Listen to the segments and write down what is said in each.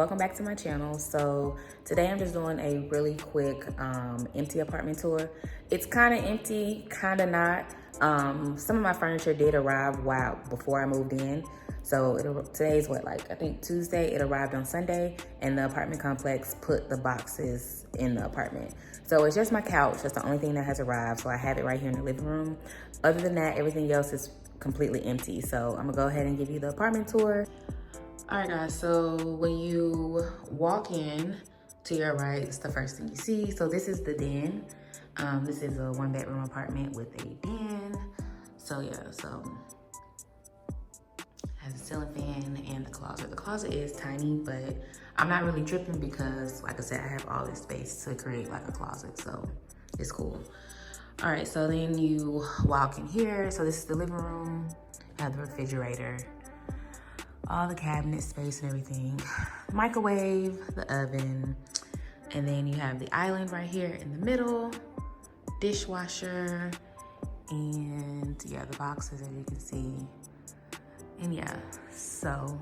welcome back to my channel. So today I'm just doing a really quick empty apartment tour. It's kind of empty, kind of not. Some of my furniture did arrive before I moved in. So today's what, like I think Tuesday. It arrived on Sunday, and the apartment complex put the boxes in the apartment. So it's just my couch. That's the only thing that has arrived. So I have it right here in the living room. Other than that, everything else is completely empty. So I'm gonna go ahead and give you the apartment tour. All right, guys, so when you walk in to your right, it's the first thing you see. So this is the den. This is a 1-bedroom apartment with a den. So yeah, so has a ceiling fan and the closet. The closet is tiny, but I'm not really tripping because, like I said, I have all this space to create like a closet, so it's cool. All right, so then you walk in here. So this is the living room. I have the refrigerator, all the cabinet space and everything, microwave, the oven, and then you have the island right here in the middle, dishwasher, and yeah, the boxes as you can see. And yeah, so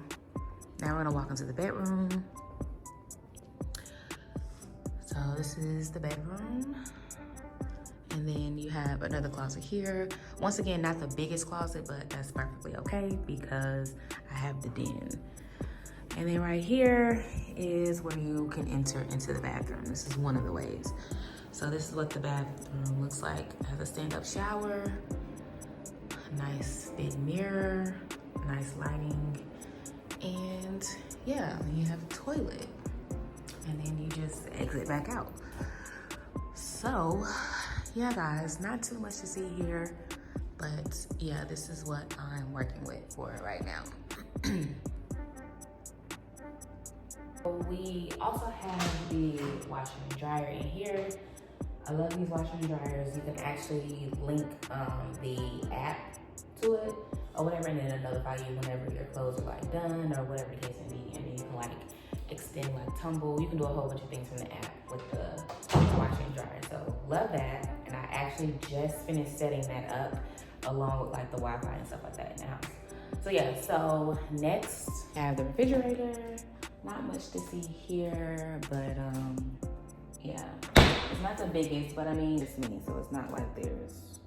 now we're gonna walk into the bedroom. So this is the bedroom. And then you have another closet here. Once again, not the biggest closet, but that's perfectly okay because I have the den. And then right here is where you can enter into the bathroom. This is one of the ways. So this is what the bathroom looks like. It has a stand-up shower, nice big mirror, nice lighting, and yeah, you have a toilet. And then you just exit back out. So, yeah, guys, not too much to see here, but yeah, this is what I'm working with for right now. We also have the washer and dryer in here. I love these washer and dryers. You can actually link the app to it or whatever, and then it'll notify you whenever your clothes are like done or whatever the case may be. And then you can like extend like tumble. You can do a whole bunch of things from the app with the washer and dryer. So love that. And I actually just finished setting that up along with like the Wi-Fi and stuff like that in the house. So yeah, so next I have the refrigerator. Not much to see here, but yeah, it's not the biggest, but I mean, it's me, so it's not like there's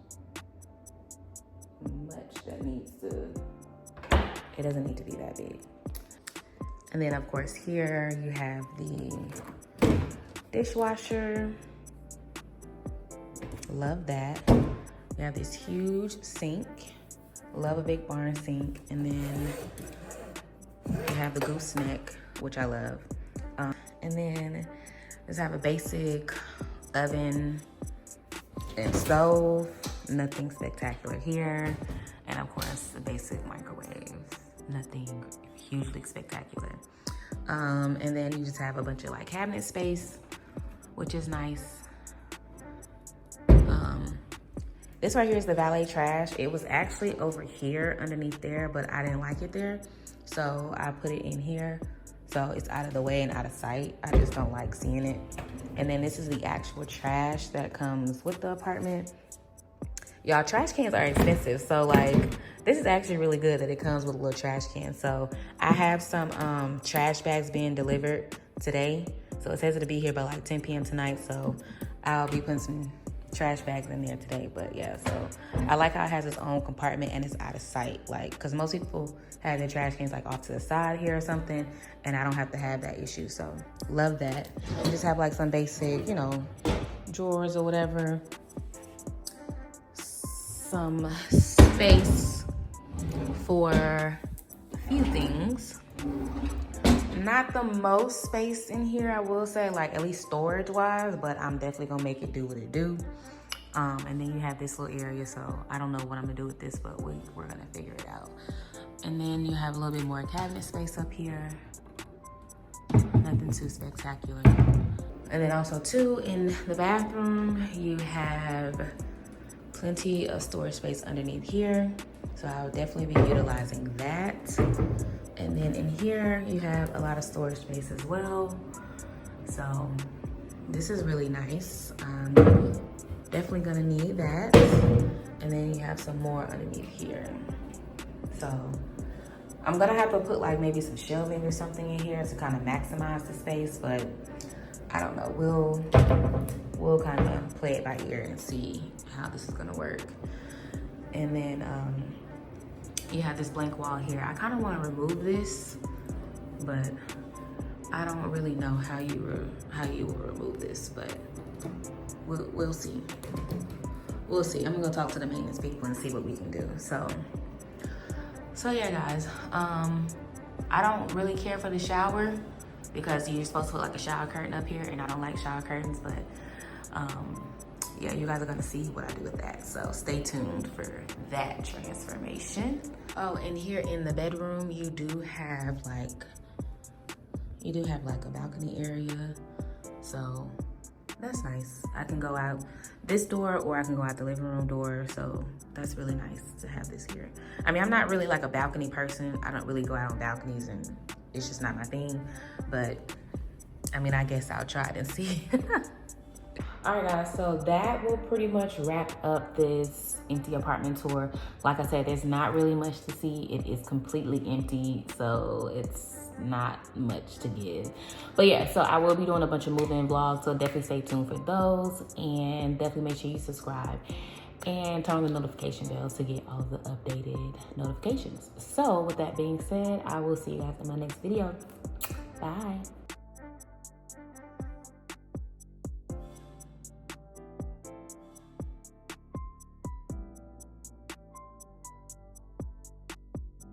much that needs to, it doesn't need to be that big. And then of course here you have the dishwasher. Love that. You have this huge sink. Love a big barn sink. And then you have the gooseneck, which I love. And then just have a basic oven and stove. Nothing spectacular here. And of course, the basic microwave. Nothing hugely spectacular. And then you just have a bunch of like cabinet space, which is nice. This right here is the valet trash. It was actually over here underneath there, but I didn't like it there. So I put it in here. So it's out of the way and out of sight. I just don't like seeing it. And then this is the actual trash that comes with the apartment. Y'all, trash cans are expensive. So like, this is actually really good that it comes with a little trash can. So I have some trash bags being delivered today. So it says it'll be here by like 10 p.m. tonight. So I'll be putting some trash bags in there today. But yeah, so I like how it has its own compartment and it's out of sight. Like, cause most people have their trash cans like off to the side here or something, and I don't have to have that issue. So love that. You just have like some basic, you know, drawers or whatever. Some space for a few things. Not the most space in here, I will say, like at least storage wise, but I'm definitely gonna make it do what it do. And then you have this little area, so I don't know what I'm gonna do with this, but we're gonna figure it out. And then you have a little bit more cabinet space up here. Nothing too spectacular. And then also too, in the bathroom, you have plenty of storage space underneath here. So I would definitely be utilizing that. And then in here, you have a lot of storage space as well. So this is really nice. Definitely gonna need that. And then you have some more underneath here. So I'm gonna have to put like maybe some shelving or something in here to kind of maximize the space, but I don't know. We'll kind of play it by ear and see how this is gonna work. And then you have this blank wall here. I kind of want to remove this, but I don't really know how you will remove this, but we'll see. We'll see. I'm gonna go talk to the maintenance people and see what we can do. So yeah, guys. I don't really care for the shower because you're supposed to put like a shower curtain up here, and I don't like shower curtains, but yeah, you guys are gonna see what I do with that. So stay tuned for that transformation. Oh, and here in the bedroom, you do have like a balcony area. So that's nice. I can go out this door or I can go out the living room door. So that's really nice to have this here. I mean, I'm not really like a balcony person. I don't really go out on balconies and it's just not my thing. But I mean, I guess I'll try it and see. All right, guys, so that will pretty much wrap up this empty apartment tour. Like I said, there's not really much to see. It is completely empty, so it's not much to give. But yeah, so I will be doing a bunch of move-in vlogs, so definitely stay tuned for those, and definitely make sure you subscribe and turn on the notification bells to get all the updated notifications. So with that being said, I will see you guys in my next video. Bye.